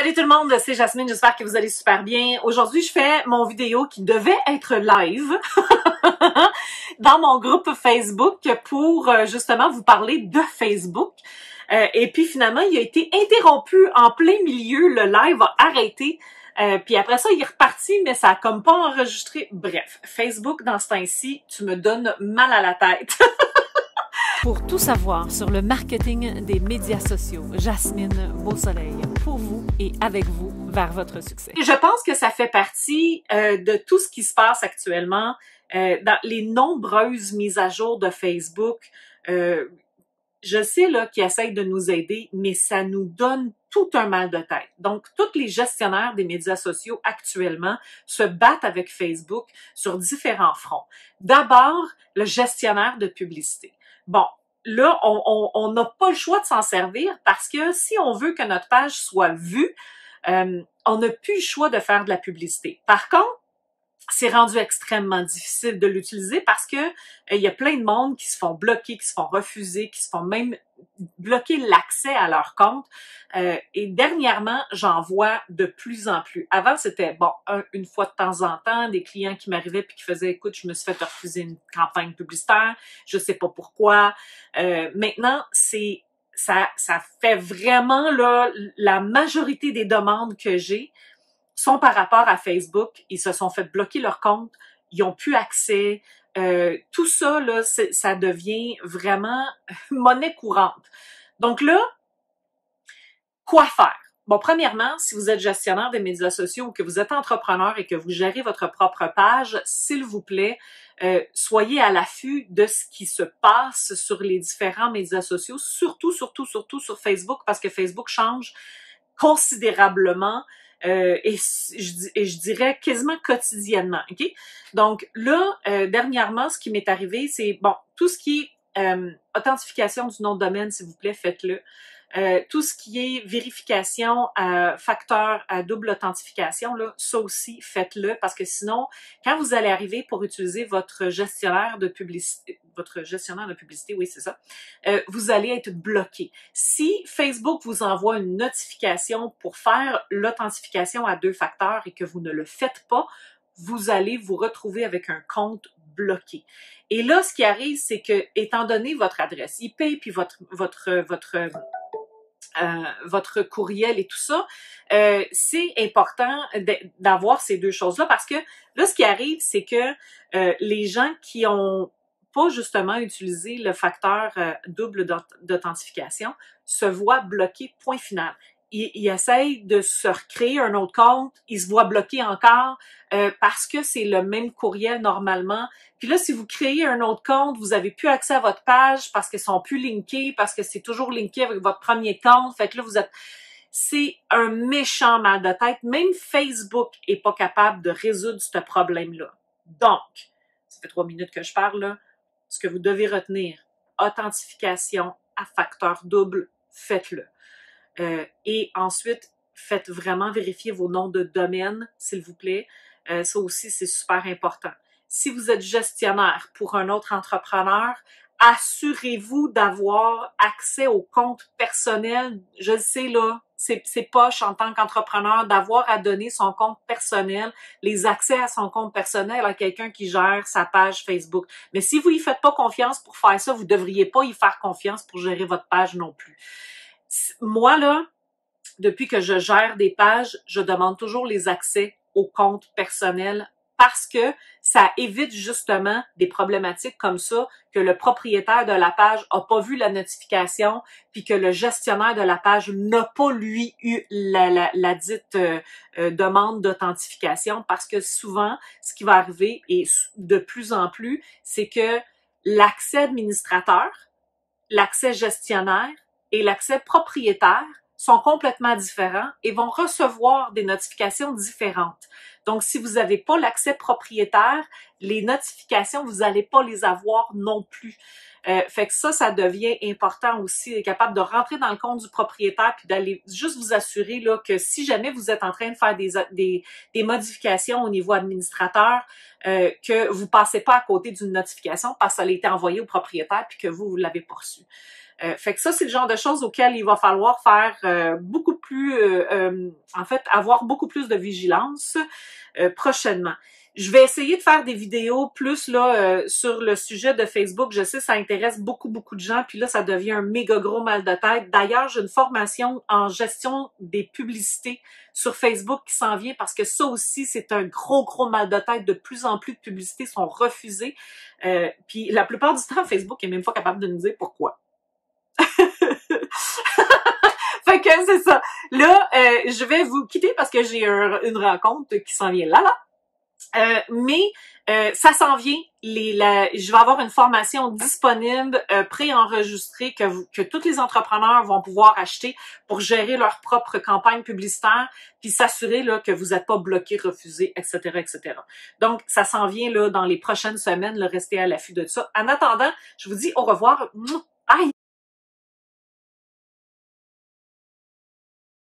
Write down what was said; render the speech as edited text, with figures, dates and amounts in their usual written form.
Salut tout le monde, c'est Jasmine, j'espère que vous allez super bien. Aujourd'hui, je fais mon vidéo qui devait être live dans mon groupe Facebook pour justement vous parler de Facebook. Et puis finalement, il a été interrompu en plein milieu, le live a arrêté. Puis après ça, il est reparti, mais ça a comme pas enregistré. Bref, Facebook, dans ce temps-ci, tu me donnes mal à la tête. Pour tout savoir sur le marketing des médias sociaux, Jasmine Beausoleil, pour vous et avec vous vers votre succès. Je pense que ça fait partie de tout ce qui se passe actuellement dans les nombreuses mises à jour de Facebook. Je sais là qu'ils essayent de nous aider, mais ça nous donne tout un mal de tête. Donc, tous les gestionnaires des médias sociaux actuellement se battent avec Facebook sur différents fronts. D'abord, le gestionnaire de publicité. Bon, là, on n'a pas le choix de s'en servir parce que si on veut que notre page soit vue, on n'a plus le choix de faire de la publicité. Par contre, c'est rendu extrêmement difficile de l'utiliser parce que il y a plein de monde qui se font bloquer, qui se font refuser, qui se font même bloquer l'accès à leur compte. Et dernièrement, j'en vois de plus en plus. Avant, c'était bon, une fois de temps en temps, des clients qui m'arrivaient puis qui faisaient, écoute, je me suis fait refuser une campagne publicitaire, je sais pas pourquoi. Maintenant, ça fait vraiment là la majorité des demandes que j'ai sont par rapport à Facebook. Ils se sont fait bloquer leur compte, ils ont plus accès. Tout ça, là, ça devient vraiment monnaie courante. Donc là, quoi faire? Bon, premièrement, si vous êtes gestionnaire des médias sociaux ou que vous êtes entrepreneur et que vous gérez votre propre page, s'il vous plaît, soyez à l'affût de ce qui se passe sur les différents médias sociaux, surtout sur Facebook, parce que Facebook change considérablement. Et je dirais quasiment quotidiennement, ok? Donc là, dernièrement, ce qui m'est arrivé, c'est, bon, tout ce qui est authentification du nom de domaine, s'il vous plaît, faites-le. Tout ce qui est vérification facteur à double authentification, là, ça aussi, faites-le, parce que sinon, quand vous allez arriver pour utiliser votre gestionnaire de publicité, oui, c'est ça, vous allez être bloqué. Si Facebook vous envoie une notification pour faire l'authentification à deux facteurs et que vous ne le faites pas, vous allez vous retrouver avec un compte bloqué. Et là, ce qui arrive, c'est que, étant donné votre adresse IP puis votre courriel et tout ça, c'est important d'avoir ces deux choses-là parce que là, ce qui arrive, c'est que les gens qui ont pas justement utilisé le facteur double d'authentification se voient bloqués, point final. Ils essayent de se recréer un autre compte, ils se voient bloqués encore parce que c'est le même courriel normalement. Puis là, si vous créez un autre compte, vous avez plus accès à votre page parce qu'ils sont plus linkés, parce que c'est toujours linké avec votre premier compte. Fait que là, c'est un méchant mal de tête. Même Facebook est pas capable de résoudre ce problème-là. Donc, ça fait 3 minutes que je parle là. Ce que vous devez retenir, authentification à facteur double, faites-le. Et ensuite, faites vraiment vérifier vos noms de domaine, s'il vous plaît. Ça aussi, c'est super important. Si vous êtes gestionnaire pour un autre entrepreneur, assurez-vous d'avoir accès au compte personnel. Je le sais, là, c'est poche en tant qu'entrepreneur d'avoir à donner son compte personnel, les accès à son compte personnel à quelqu'un qui gère sa page Facebook. Mais si vous y faites pas confiance pour faire ça, vous devriez pas y faire confiance pour gérer votre page non plus. Moi, là, depuis que je gère des pages, je demande toujours les accès au compte personnel parce que ça évite justement des problématiques comme ça, que le propriétaire de la page a pas vu la notification, puis que le gestionnaire de la page n'a pas, lui, eu la dite demande d'authentification, parce que souvent, ce qui va arriver, et de plus en plus, c'est que l'accès administrateur, l'accès gestionnaire et l'accès propriétaire sont complètement différents et vont recevoir des notifications différentes. Donc, si vous n'avez pas l'accès propriétaire, les notifications, vous n'allez pas les avoir non plus. Fait que ça devient important aussi, d'être capable de rentrer dans le compte du propriétaire puis d'aller juste vous assurer là que si jamais vous êtes en train de faire des modifications au niveau administrateur, que vous passez pas à côté d'une notification parce que ça a été envoyé au propriétaire puis que vous l'avez pas reçu. Fait que ça, c'est le genre de choses auxquelles il va falloir faire beaucoup plus, en fait, avoir beaucoup plus de vigilance prochainement. Je vais essayer de faire des vidéos plus là sur le sujet de Facebook. Je sais, ça intéresse beaucoup de gens, puis là, ça devient un méga gros mal de tête. D'ailleurs, j'ai une formation en gestion des publicités sur Facebook qui s'en vient parce que ça aussi, c'est un gros mal de tête. De plus en plus de publicités sont refusées. Puis la plupart du temps, Facebook est même pas capable de nous dire pourquoi. Fait que c'est ça. Là, je vais vous quitter parce que j'ai une rencontre qui s'en vient là. Mais ça s'en vient. Je vais avoir une formation disponible, préenregistrée que tous les entrepreneurs vont pouvoir acheter pour gérer leur propre campagne publicitaire, puis s'assurer là que vous n'êtes pas bloqué, refusé, etc., etc. Donc, ça s'en vient là dans les prochaines semaines. Là, restez à l'affût de ça. En attendant, je vous dis au revoir. Bye!